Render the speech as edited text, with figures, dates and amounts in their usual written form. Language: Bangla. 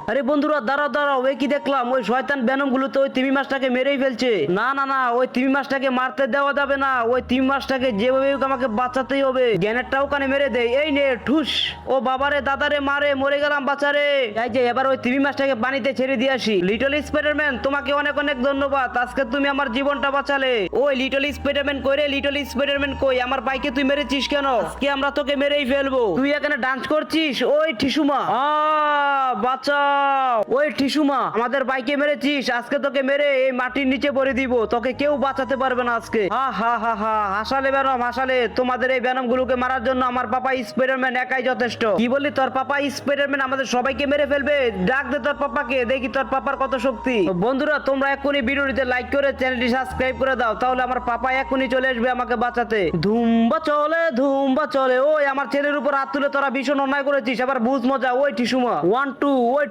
আরে বন্ধুরা দাঁড়াও দাঁড়াও, ওই কি দেখলাম? ওই শয়তান ব্যানম গুলো তো ওই তিমি মাছটাকে মেরেই ফেলছে। না না না, ওই তিমি মাছটাকে মারতে দেওয়া যাবে না। ওই তিমি মাছটাকে যেভাবে হোক আমাকে বাঁচাতেই হবে। জ্ঞানেরটাও কানে মেরে দেয়। এই নে ঠুস। ও বাবারে দাদারে মারে, মরে গেলাম বাঁচারে। এই যে এবার ওই তিমি মাছটাকে পানিতে ছেড়ে দিয়ে আসি। লিটল স্পাইডারম্যান, তোমাকে অনেক অনেক ধন্যবাদ, আজকে তুমি আমার জীবনটা বাঁচালে। ওই লিটল স্পাইডারম্যান কই রে? লিটল স্পাইডারম্যান কই? আমার বাইকে তুই মেরেছিস কেন? আজকে আমরা তোকে মেরেই ফেলবো। তুই এখানে ডান্স করছিস? ওই টিসুমা বাঁচাও। ওই টিসুমা, আমাদের বাইকে মেরেছিস, আজকে তোকে মেরে এই মাটির নিচে ভরে দিব। তোকে কেউ বাঁচাতে পারবে না আজকে। হা হা হা হা, হাসালে ব্যানম হাসালে। তোমাদের এই ব্যানম গুলোকে মারার জন্য আমার পাপা স্পাইডারম্যান একাই যথেষ্ট। কি বলি, তোর পাপা স্পাইডারম্যান আমাদের সবাইকে মেরে ফেলবে? ডাক দে তোর পাপাকে, দেখি তোর পাপার কত শক্তি। বন্ধুরা তোমরা এক্ষুনি ভিডিওটিতে লাইক করে চ্যানেলটি সাবস্ক্রাইব করে দাও, তাহলে আমার পাপা এক্ষুনি চলে আসবে আমাকে বাঁচাতে। ধুম্বা চলে ধুম্বা চলে। ওই আমার ছেলের উপর হাত তুলে তোরা ভীষণ অন্যায় করেছিস, আবার বুঝ মজা। ওই টিসুমা 1 2 ওই